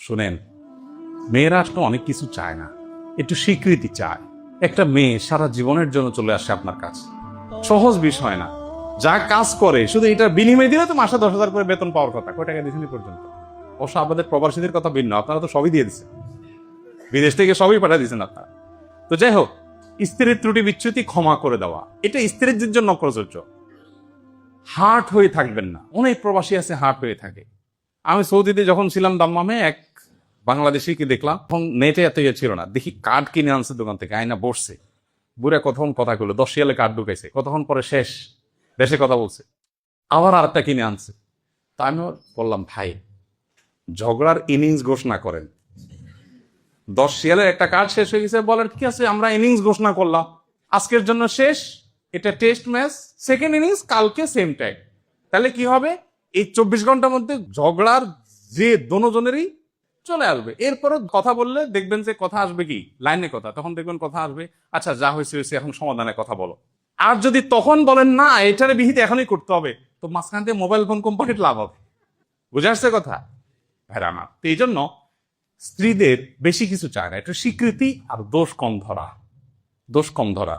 শুনেন, মেয়েরা আসলে অনেক কিছু চায় না, একটু স্বীকৃতি চায়। একটা মেয়ে সারা জীবনের জন্য চলে আসে আপনার কাছে, সহজ বিষয় না। যা কাজ করে শুধু এটার বিনিময় দিলে তো মাসে 10,000 করে বেতন পাওয়ার কথা, কয় টাকা দিয়েছেন পর্যন্ত? অবশ্য আপনাদের প্রবাসীদের কথা ভিন্ন, আপনারা তো সবই দিয়ে দিচ্ছেন, বিদেশ থেকে সবই পাঠিয়ে দিচ্ছেন আপনারা। তো যাই হোক, স্ত্রীর ত্রুটি বিচ্যুতি ক্ষমা করে দেওয়া, এটা স্ত্রীর জন্য প্রযোজ্য। হার্ট হয়ে থাকবেন না। অনেক প্রবাসী আছে হার্ট হয়ে থাকে। আমি সৌদিতে যখন ছিলাম দাম্মামে, এক বাংলাদেশিকে দেখলাম, তখন নেটে এত ইয়ে ছিল না, দেখি কার্ড কিনে আনছে দোকান থেকে, আয়না বসছে, বুড়া কতক্ষণ কথা কইলো, 10 রিয়ালে কার্ড ঢুকাইছে, কতক্ষণ পরে শেষ, দেশে কথা বলছে, আবার আরেকটা কিনে আনছে। তা আমি বললাম, ভাই ঝগড়ার ইনিংস ঘোষণা করেন, 10 রিয়ালের একটা কার্ড শেষ হয়ে গেছে, বলেন ঠিক আছে আমরা ইনিংস ঘোষণা করলাম, আজকের জন্য শেষ, এটা টেস্ট ম্যাচ, সেকেন্ড ইনিংস কালকে সেম টাইম। তাহলে কি হবে, এই 24 ঘন্টার মধ্যে ঝগড়ার যে দোনোজনেরই চলে আসবে। এরপরে কথা বললে দেখবেন যে কথা আসবে কি লাইনে কথা, তখন দেখবেন কথা আসবে, আচ্ছা যা হয়েছে হয়েছে, এখন সমাধানের কথা বলো। আর যদি তখন বলেন না এটার বিহিত এখনই করতে হবে, তো মাঝখান থেকে মোবাইল ফোন কোম্পানির লাভ হবে। বুঝে আসছে কথা? ভাইরা আমার, তো এই জন্য স্ত্রীদের বেশি কিছু চায় না, একটু স্বীকৃতি আর দোষ কম ধরা।